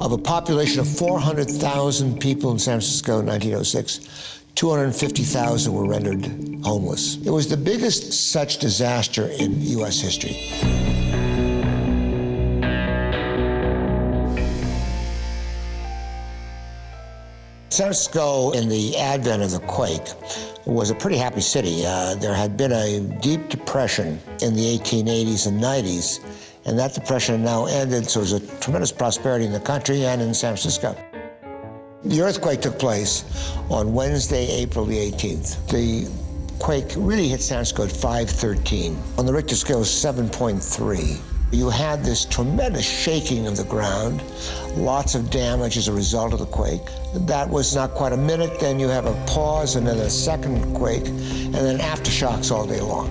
Of a population of 400,000 people in San Francisco in 1906, 250,000 were rendered homeless. It was the biggest such disaster in U.S. history. San Francisco, in the advent of the quake, was a pretty happy city. There had been a deep depression in the 1880s and 90s, and that depression now ended, so there was a tremendous prosperity in the country and in San Francisco. The earthquake took place on Wednesday, April the 18th. The quake really hit San Francisco at 5:13. On the Richter scale, 7.3. You had this tremendous shaking of the ground, lots of damage as a result of the quake. That was not quite a minute, then you have a pause and then a second quake, and then aftershocks all day long.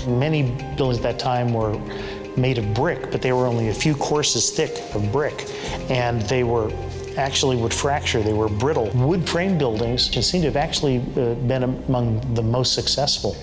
Many buildings at that time were made of brick, but they were only a few courses thick of brick, and they were actually would fracture. They were brittle. Wood frame buildings seem to have actually been among the most successful.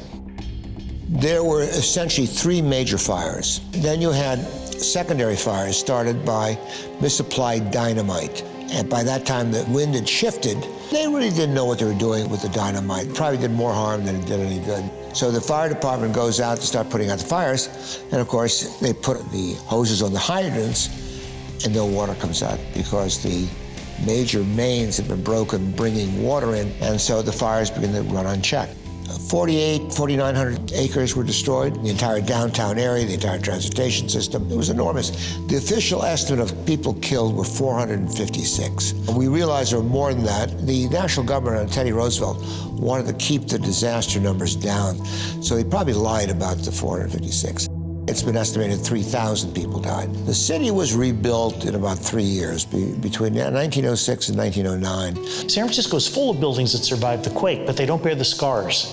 There were essentially three major fires. Then you had secondary fires started by misapplied dynamite. And by that time, the wind had shifted. They really didn't know what they were doing with the dynamite. Probably did more harm than it did any good. So the fire department goes out to start putting out the fires. And of course, they put the hoses on the hydrants and no water comes out because the major mains have been broken bringing water in. And so the fires begin to run unchecked. 4,900 acres were destroyed, the entire downtown area, the entire transportation system. It was enormous. The official estimate of people killed were 456. We realized there were more than that. The national government under Teddy Roosevelt wanted to keep the disaster numbers down, so he probably lied about the 456. It's been estimated 3,000 people died. The city was rebuilt in about 3 years, between 1906 and 1909. San Francisco is full of buildings that survived the quake, but they don't bear the scars.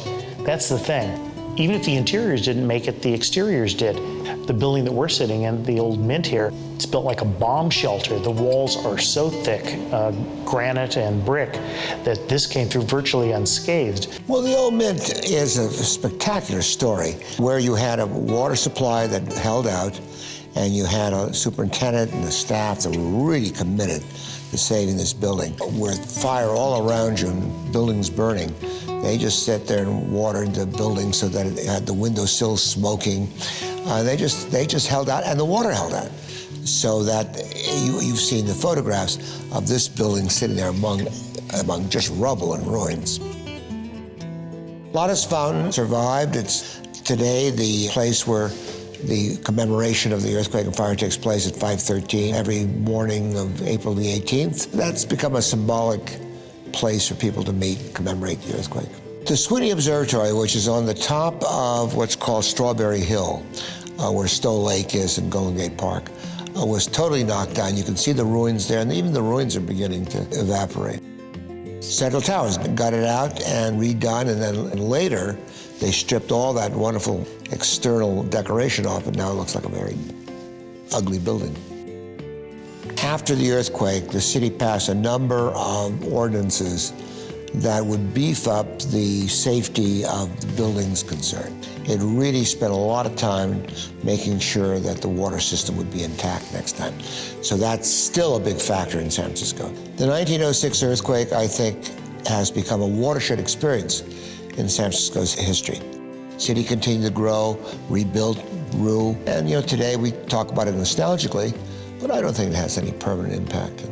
That's the thing. Even if the interiors didn't make it, the exteriors did. The building that we're sitting in, the old Mint here, it's built like a bomb shelter. The walls are so thick, granite and brick, that this came through virtually unscathed. Well, the old Mint is a spectacular story where you had a water supply that held out, and you had a superintendent and a staff that were really committed to saving this building. With fire all around you and buildings burning, they just sat there and watered the building so that it had the windowsills smoking. They just held out, and the water held out. So that you've seen the photographs of this building sitting there among just rubble and ruins. Lotus Fountain survived. It's today the place where the commemoration of the earthquake and fire takes place at 5:13 every morning of April the 18th. That's become a symbolic place for people to meet, commemorate the earthquake. The Sweeney Observatory, which is on the top of what's called Strawberry Hill, where Stowe Lake is in Golden Gate Park, was totally knocked down. You can see the ruins there, and even the ruins are beginning to evaporate. Central Towers got it out and redone, and then later they stripped all that wonderful external decoration off, and now it looks like a very ugly building. After the earthquake, the city passed a number of ordinances that would beef up the safety of the buildings concerned. It really spent a lot of time making sure that the water system would be intact next time. So that's still a big factor in San Francisco. The 1906 earthquake, I think, has become a watershed experience in San Francisco's history. City continued to grow, rebuilt, grew, and today we talk about it nostalgically, but I don't think it has any permanent impact.